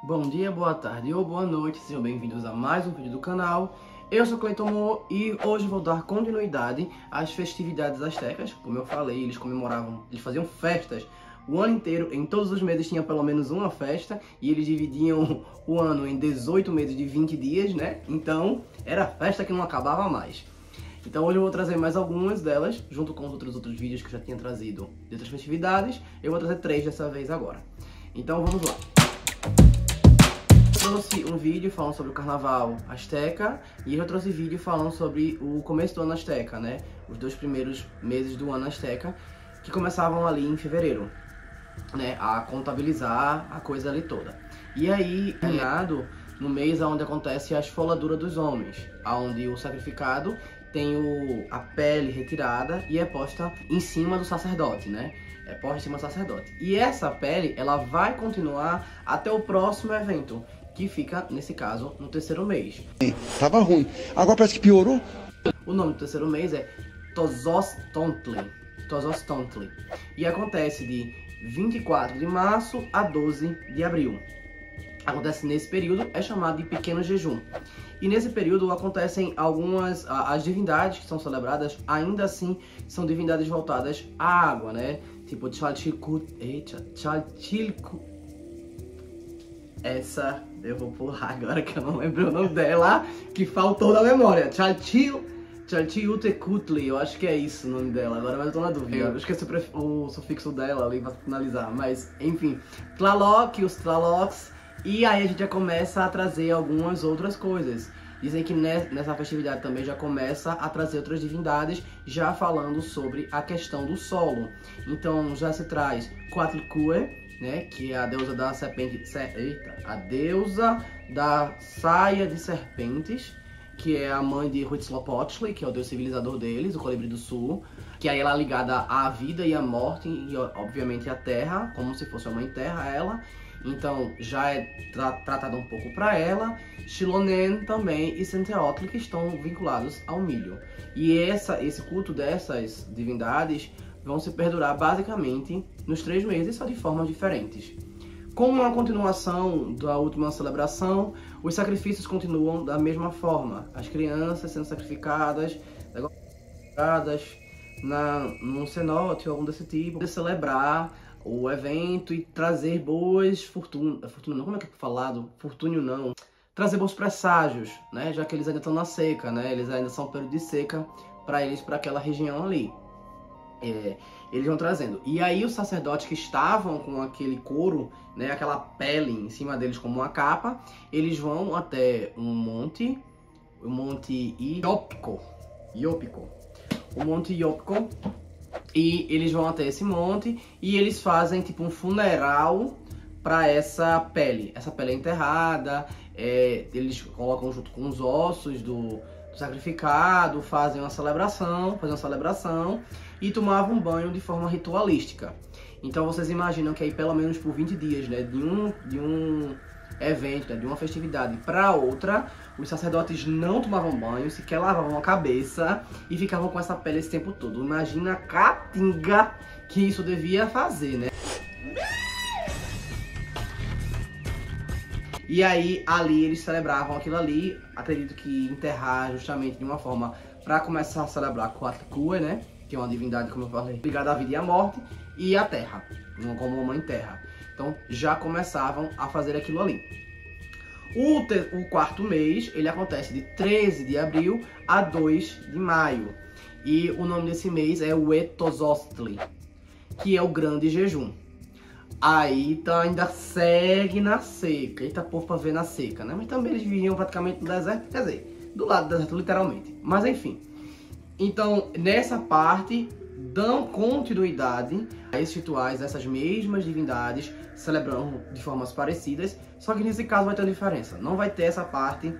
Bom dia, boa tarde ou boa noite, sejam bem-vindos a mais um vídeo do canal. Eu sou Cleiton Mo e hoje vou dar continuidade às festividades astecas. Como eu falei, eles faziam festas o ano inteiro, em todos os meses tinha pelo menos uma festa e eles dividiam o ano em 18 meses de 20 dias, né? Então era festa que não acabava mais. Então hoje eu vou trazer mais algumas delas, junto com os outros vídeos que eu já tinha trazido de outras festividades. Eu vou trazer 3 dessa vez agora. Então vamos lá. Eu trouxe um vídeo falando sobre o carnaval asteca e eu trouxe vídeo falando sobre o começo do ano asteca, né? Os 2 primeiros meses do ano asteca, que começavam ali em fevereiro, né? A contabilizar a coisa ali toda. E aí, no mês onde acontece a esfoladura dos homens, onde o sacrificado tem a pele retirada e é posta em cima do sacerdote, né? É posta em cima do sacerdote. E essa pele, ela vai continuar até o próximo evento, que fica, nesse caso, no 3º mês. Tava ruim. Agora parece que piorou. O nome do 3º mês é Tozostontli. E acontece de 24 de março a 12 de abril. Acontece nesse período, é chamado de pequeno jejum. E nesse período acontecem as divindades que são celebradas, ainda assim, são divindades voltadas à água, né? Tipo Chalchilkut. Essa eu vou pular agora que eu não lembro o nome dela, que faltou da memória. Chalchiutekutli, eu acho que é isso o nome dela, agora mas eu tô na dúvida. Eu esqueci o sufixo dela ali pra finalizar, mas enfim. Tlaloc, os Tlalocs, e aí a gente já começa a trazer algumas outras coisas. Dizem que nessa festividade também já começa a trazer outras divindades, já falando sobre a questão do solo. Então já se traz Coatlicue, né, que é a deusa da serpente, a deusa da saia de serpentes, que é a mãe de Huitzilopochtli, que é o deus civilizador deles, o Colibri do Sul, que aí ela é ligada à vida e à morte e obviamente à terra, como se fosse a mãe terra ela. Então já é tratada um pouco para ela. Xilonen também e Senteotli, que estão vinculados ao milho. E esse culto dessas divindades vão se perdurar basicamente nos 3 meses, só de formas diferentes. Como uma continuação da última celebração, os sacrifícios continuam da mesma forma. As crianças sendo sacrificadas num cenote ou algum desse tipo, de celebrar o evento e trazer boas fortunas. Fortuna não, como é que é falado? Fortúnio não. Trazer bons presságios, né? Já que eles ainda estão na seca, né? Eles ainda são período de seca para aquela região ali. Eles vão trazendo. E aí os sacerdotes que estavam com aquele couro, né, aquela pele em cima deles como uma capa, eles vão até o Monte Iópico. O Monte Iópico. E eles vão até esse monte e eles fazem tipo um funeral para essa pele. Essa pele é enterrada, eles colocam junto com os ossos do sacrificado, fazem uma celebração e tomavam um banho de forma ritualística. Então vocês imaginam que aí pelo menos por 20 dias, né, de um evento, né, de uma festividade para outra, os sacerdotes não tomavam banho, sequer lavavam a cabeça e ficavam com essa pele esse tempo todo. Imagina a catinga que isso devia fazer, né? E aí, ali, eles celebravam aquilo ali, acredito que enterrar justamente de uma forma para começar a celebrar Coatlicue, né? Que é uma divindade, como eu falei, ligada à vida e à morte, e à terra, como mãe terra. Então, já começavam a fazer aquilo ali. O 4º mês, ele acontece de 13 de abril a 2 de maio. E o nome desse mês é o Etozostli, que é o grande jejum. Aí então ainda segue na seca. Eita, povo pra ver na seca, né? Mas também eles viviam praticamente no deserto, quer dizer, do lado do deserto, literalmente. Mas enfim. Então, nessa parte, dão continuidade a esses rituais, essas mesmas divindades, celebrando de formas parecidas. Só que nesse caso vai ter uma diferença. Não vai ter essa parte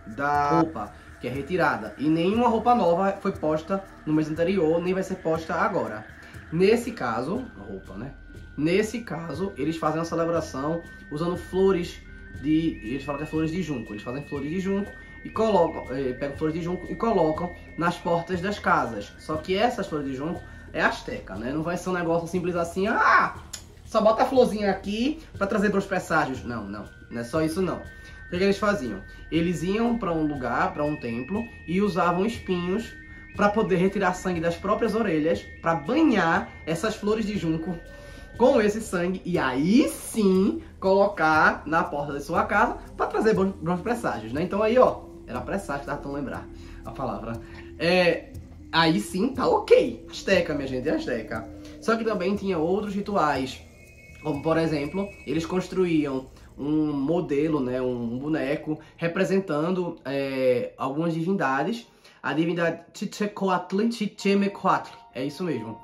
da roupa, que é retirada. E nenhuma roupa nova foi posta no mês anterior, nem vai ser posta agora. Nesse caso, roupa, né? Nesse caso, eles fazem uma celebração usando flores eles falam que é flores de junco. Eles fazem flores de junco e pegam flores de junco e colocam nas portas das casas. Só que essas flores de junco é asteca, né? Não vai ser um negócio simples assim, só bota a florzinha aqui pra trazer bons presságios. Não, não é só isso não. O que eles faziam? Eles iam pra um lugar, pra um templo, e usavam espinhos pra poder retirar sangue das próprias orelhas, pra banhar essas flores de junco com esse sangue, e aí sim colocar na porta da sua casa pra trazer bons presságios, né? Então aí, ó, era presságio, tava tão lembrar a palavra. Aí sim, tá ok. Azteca, minha gente, é azteca. Só que também tinha outros rituais, como por exemplo, eles construíam um modelo, né, um boneco representando algumas divindades. A divindade Chichecoatl, é isso mesmo,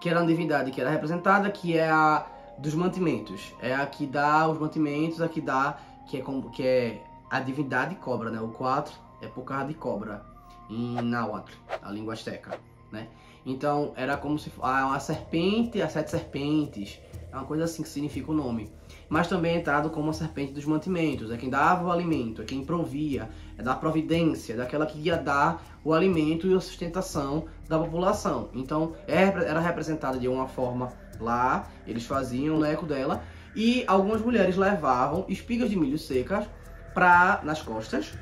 que era uma divindade que era representada, que é a dos mantimentos, é a que dá os mantimentos, a que dá, que é a divindade cobra, né? O 4 é por causa de cobra em Nahuatl, a língua azteca, né? Então era como se fosse uma serpente, as 7 serpentes, é uma coisa assim que significa o nome. Mas também é tratado como a serpente dos mantimentos, é quem dava o alimento, é quem provia, é da providência, daquela que ia dar o alimento e a sustentação da população. Então era representada de uma forma lá, eles faziam o eco dela, e algumas mulheres levavam espigas de milho secas nas costas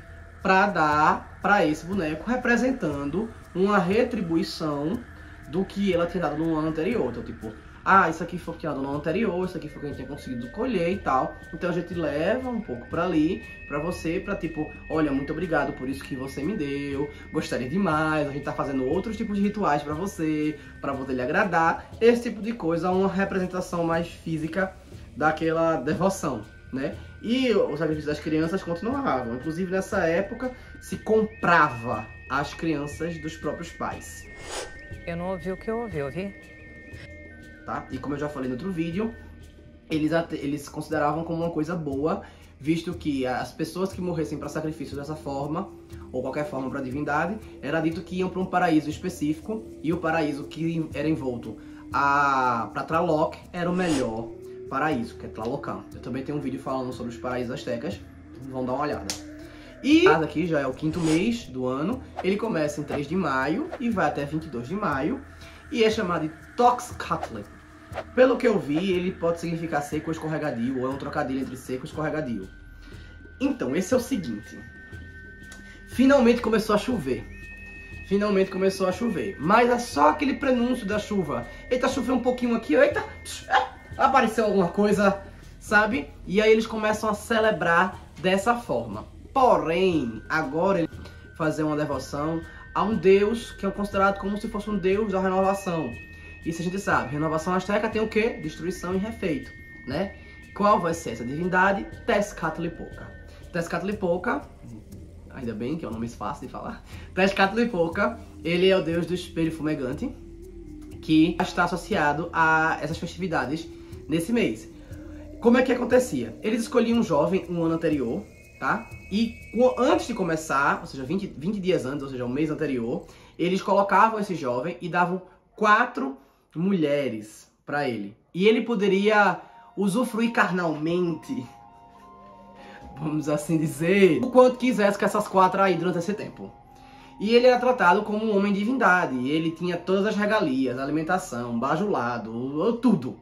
para dar para esse boneco, representando uma retribuição do que ela tinha dado no ano anterior. Então, tipo, isso aqui foi tirado no ano anterior, isso aqui foi o que a gente tinha conseguido colher e tal. Então a gente leva um pouco pra ali, pra você, pra tipo, olha, muito obrigado por isso que você me deu, gostaria demais, a gente tá fazendo outros tipos de rituais pra você lhe agradar. Esse tipo de coisa, uma representação mais física daquela devoção, né? E o sacrifício das crianças continuavam. Inclusive nessa época se comprava as crianças dos próprios pais. Eu não ouvi o que eu ouvi? Tá? E como eu já falei no outro vídeo, eles consideravam como uma coisa boa, visto que as pessoas que morressem para sacrifício dessa forma, ou qualquer forma para divindade, era dito que iam para um paraíso específico, e o paraíso que era envolto para Tlaloc era o melhor paraíso, que é Tlalocan. Eu também tenho um vídeo falando sobre os paraísos aztecas, vão dar uma olhada. E aqui já é o 5º mês do ano, ele começa em 3 de maio e vai até 22 de maio, e é chamado de Toxcatli. Pelo que eu vi, ele pode significar seco ou escorregadio, ou é um trocadilho entre seco e escorregadio. Então, esse é o seguinte. Finalmente começou a chover. Mas é só aquele prenúncio da chuva. Eita, choveu um pouquinho aqui, eita, apareceu alguma coisa, sabe? E aí eles começam a celebrar dessa forma. Porém, agora ele fazer uma devoção a um deus que é considerado como se fosse um deus da renovação. Isso a gente sabe, renovação azteca tem o quê? Destruição e refeito, né? Qual vai ser essa divindade? Tezcatlipoca. Tezcatlipoca, ainda bem que é um nome fácil de falar. Tezcatlipoca, ele é o deus do espelho fumegante, que está associado a essas festividades nesse mês. Como é que acontecia? Eles escolhiam um jovem um ano anterior, tá? E antes de começar, ou seja, 20 dias antes, ou seja, o mês anterior, eles colocavam esse jovem e davam 4 mulheres para ele. E ele poderia usufruir carnalmente, vamos assim dizer, o quanto quisesse com essas 4 aí durante esse tempo. E ele era tratado como um homem divindade. Ele tinha todas as regalias, alimentação, bajulado, tudo.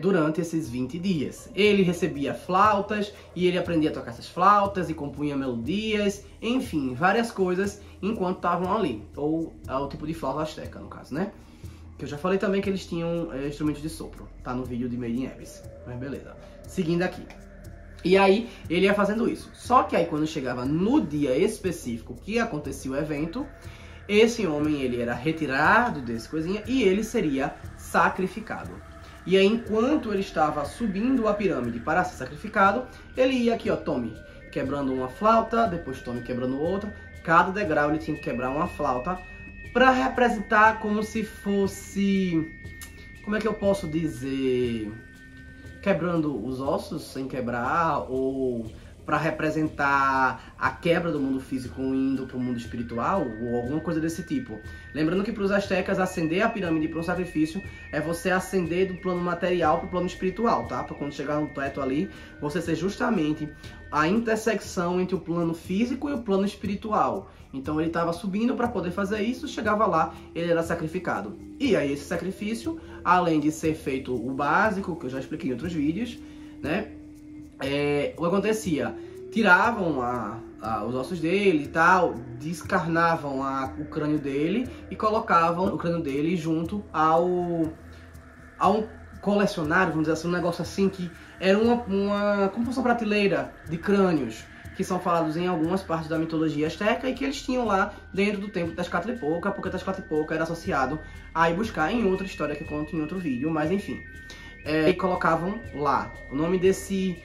Durante esses 20 dias. Ele recebia flautas e ele aprendia a tocar essas flautas e compunha melodias, enfim, várias coisas enquanto estavam ali. Ou o tipo de flauta azteca, no caso, né? Que eu já falei também que eles tinham instrumentos de sopro. Tá no vídeo de Made in Abyss. Mas beleza. Seguindo aqui. E aí, ele ia fazendo isso. Só que aí, quando chegava no dia específico que acontecia o evento, esse homem, ele era retirado desse coisinha e ele seria sacrificado. E aí, enquanto ele estava subindo a pirâmide para ser sacrificado, ele ia aqui, ó, tome, quebrando uma flauta, depois tome quebrando outra. Cada degrau ele tinha que quebrar uma flauta para representar como se fosse... Como é que eu posso dizer? Quebrando os ossos sem quebrar, ou para representar a quebra do mundo físico indo para o mundo espiritual, ou alguma coisa desse tipo. Lembrando que para os aztecas, ascender a pirâmide para um sacrifício é você ascender do plano material para o plano espiritual, tá? Para quando chegar no teto ali, você ser justamente a intersecção entre o plano físico e o plano espiritual. Então ele estava subindo para poder fazer isso, chegava lá, ele era sacrificado. E aí esse sacrifício além de ser feito o básico, que eu já expliquei em outros vídeos, né? O que acontecia? Tiravam os ossos dele e tal, descarnavam o crânio dele e colocavam o crânio dele junto a um colecionário, vamos dizer assim, um negócio assim que era como fosse uma prateleira de crânios que são falados em algumas partes da mitologia asteca e que eles tinham lá dentro do templo de Tezcatlipoca, porque Tezcatlipoca era associado a ir buscar em outra história que eu conto em outro vídeo, mas enfim. E colocavam lá. O nome desse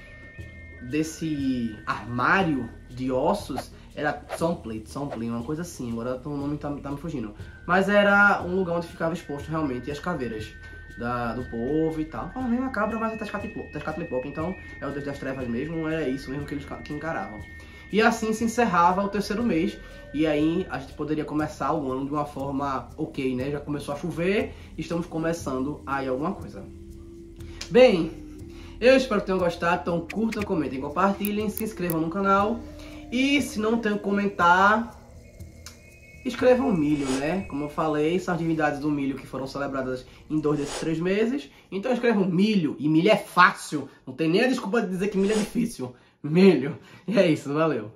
armário de ossos era Tsomplin, uma coisa assim, agora o nome tá me fugindo. Mas era um lugar onde ficava exposto realmente as caveiras do povo e tal. Fala mesmo a cabra, mas é Tezcatlipoca, então é o Deus das Trevas mesmo, é isso mesmo que eles encaravam. E assim se encerrava o terceiro mês, e aí a gente poderia começar o ano de uma forma ok, né? Já começou a chover, estamos começando aí alguma coisa. Bem, eu espero que tenham gostado, então curtam, comentem, compartilhem, se inscrevam no canal. E se não tem o que comentar, escrevam milho, né? Como eu falei, são as divindades do milho que foram celebradas em 2 desses 3 meses. Então escrevam milho, e milho é fácil. Não tem nem a desculpa de dizer que milho é difícil. Milho. E é isso, valeu.